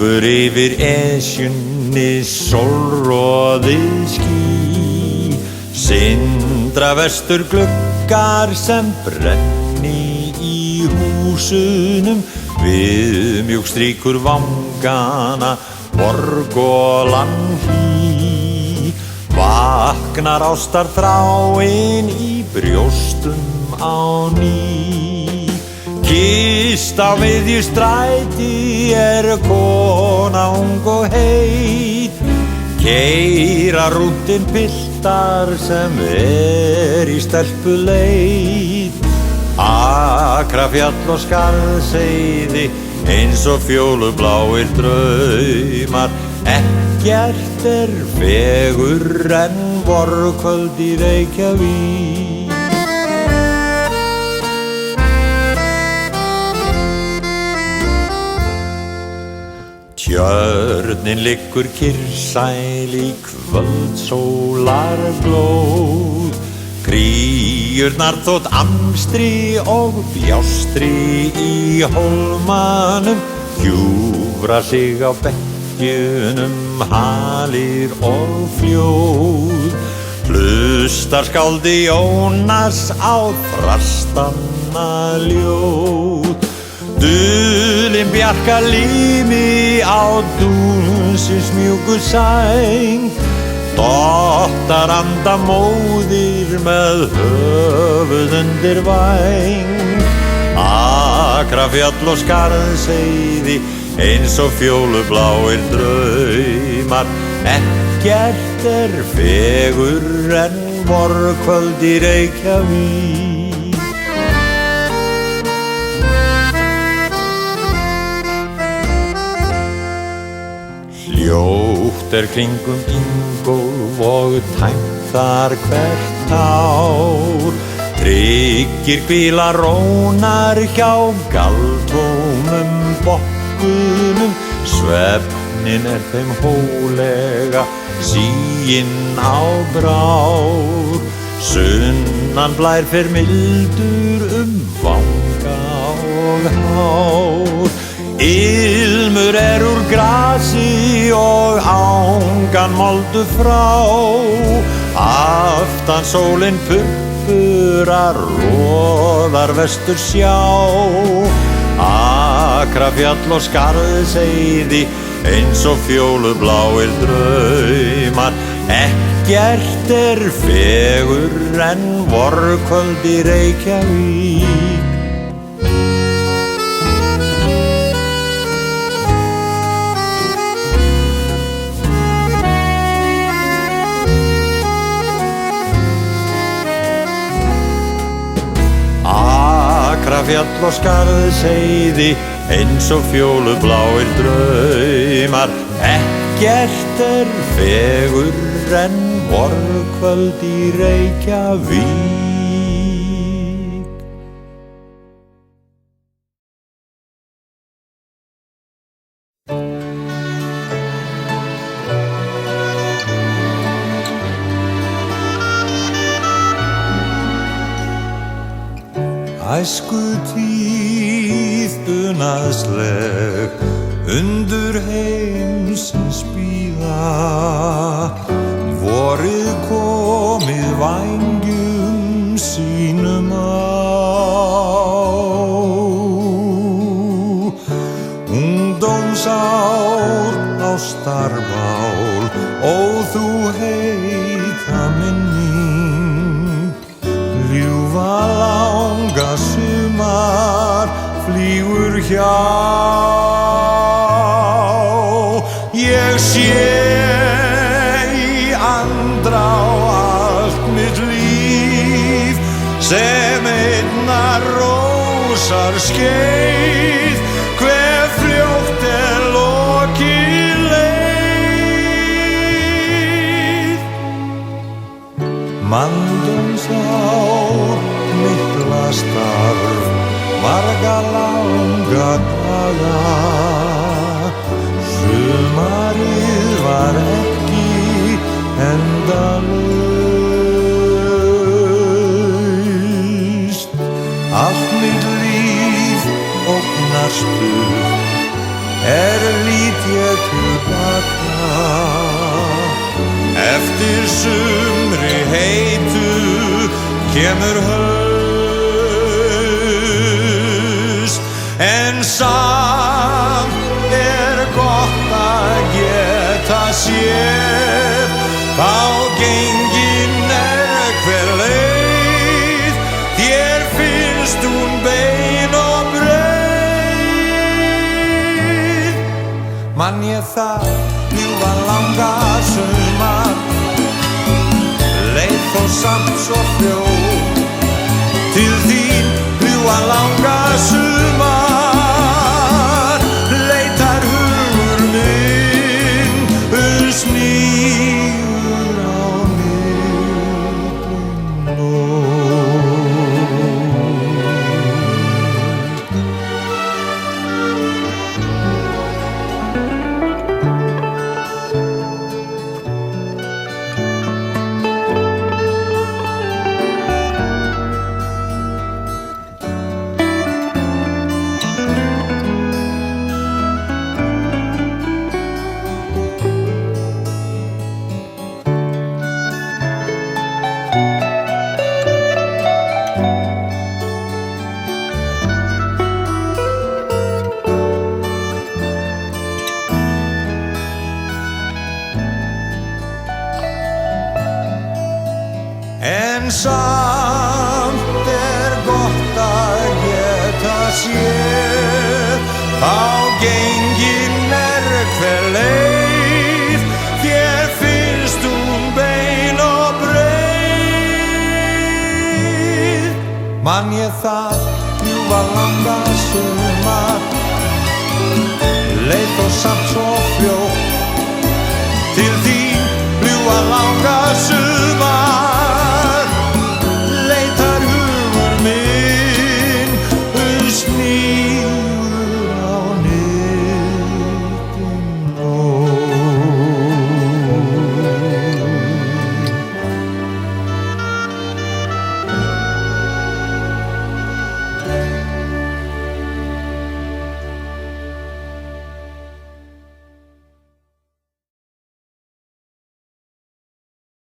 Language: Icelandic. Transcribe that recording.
Gnúpur yfir Esjunni sólroðið ský, syndra vestur gluggar sem brenni í húsunum, viðmjúk strýkur vangana borg og landhlý. Vaknar ástar þráin í brjóstum á ný, kist á miðju stræti kona ung og heit, keyra rúntinn piltar sem í stelpuleit. Akrafjall og Skarðsheiði eins og fjólubláir draumar, ekkert fegur en vorkvöld í Reykjavík. Tjörnin liggur kyrrsæl í kvöldsólarglóð, kríurnar þótt amstri og bjástri í hólmanum, hjúfra sig á bekkjunum halir og fljóð. Hlustar skáldi Jónas á þrastanna ljóð, dulin bjarka lími á dúnsins mjúku sæng, dottar anda móðir með höfuð undir væng. Akrafjall og Skarðsheiði eins og fjólubláir draumar, ekkert fegur en vorkvöld í Reykjavík. Hljótt kringum Ingólf og tæmt þar hvert ár, tryggir hvíla rónar hjá galtómum bokkunum, svefnin þeim hólega síinn á brár. Sunnan blær fer mildur vanga og hár, ilmur úr grasi og angan moldu frá. Aftan sólin purpurar roðar vestur sjá. Akrafjall og Skarðsheiði eins og fjólubláir draumar, ekkert fegur en vorkvöld í Reykjavík. Akrafjall og Skarðsheiði eins og fjólubláir draumar, ekkert fegur en vorkvöld í Reykjavík. Æskutíð unaðsleg undur heimsins bíða, vorið komið vængjum sínum á. Ungdómsár ástarmál, ó þú heita minning, ljúfa langa sumar flýgur hjá. Ég sé í andrá allt mitt líf sem einnar rósar skeið, hve fljótt lokið leið. Manndómsár mikla starf, marga langa daga, sumarið var ekki endalaust. Allt mitt líf ógnar stutt, lítið ég tilbaka. Eftir sumri heitu kemur haust, en samt gott að geta séð, þá gengin hver leið, þér finnst hún bein og breið. Man ég það ljúfa langa sumar, leið þó samt svo fljótt, til þín ljúfa langa sumar, leitar hugur minn smýgur á miklum En samt gott að geta séð, þá gengin hver leið, þér finnst hún bein og breið. Man ég það ljúfa langa sumar, leið þó samt svo fljótt,